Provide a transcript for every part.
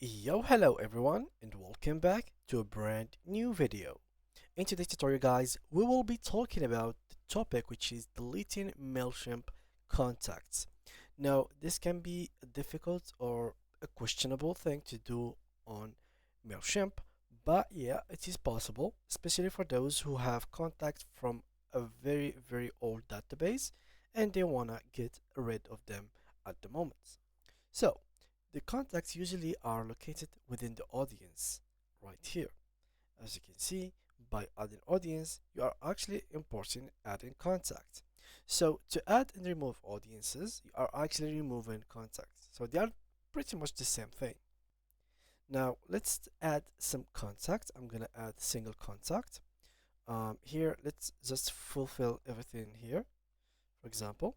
Yo, hello everyone, and welcome back to a brand new video. In today's tutorial, guys, we will be talking about the topic which is deleting Mailchimp contacts. Now, this can be a difficult or a questionable thing to do on Mailchimp, but yeah, it is possible, especially for those who have contacts from a very old database and they wanna get rid of them at the moment. So, the contacts usually are located within the audience, right here. As you can see, by adding audience, you are actually importing adding contact. So to add and remove audiences, you are actually removing contacts. So they are pretty much the same thing. Now let's add some contact. I'm gonna add single contact. Here, let's just fulfill everything here. For example,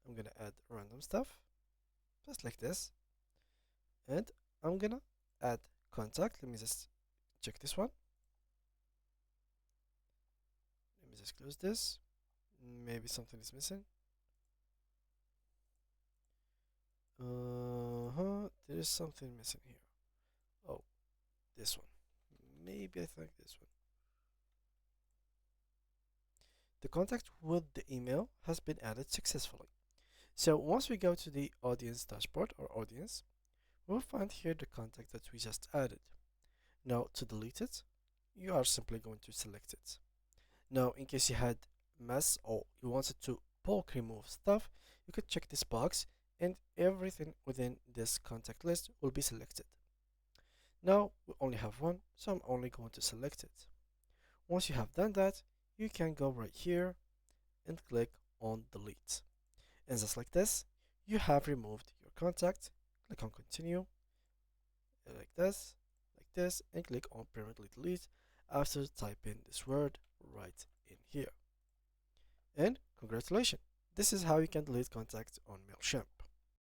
I'm gonna add random stuff, just like this. And I'm gonna add contact. Let me just check this one. Let me just close this. Maybe something is missing. There is something missing here. Oh, this one. Maybe I think this one. The contact with the email has been added successfully. So once we go to the audience dashboard or audience, we'll find here the contact that we just added. Now to delete it, you are simply going to select it. Now, in case you had mess or you wanted to bulk remove stuff, you could check this box and everything within this contact list will be selected. Now, we only have one, so I'm only going to select it. Once you have done that, you can go right here and click on delete. And just like this, you have removed your contact. Click on continue, like this, and click on permanently delete after typing this word right in here. And congratulations, this is how you can delete contacts on Mailchimp.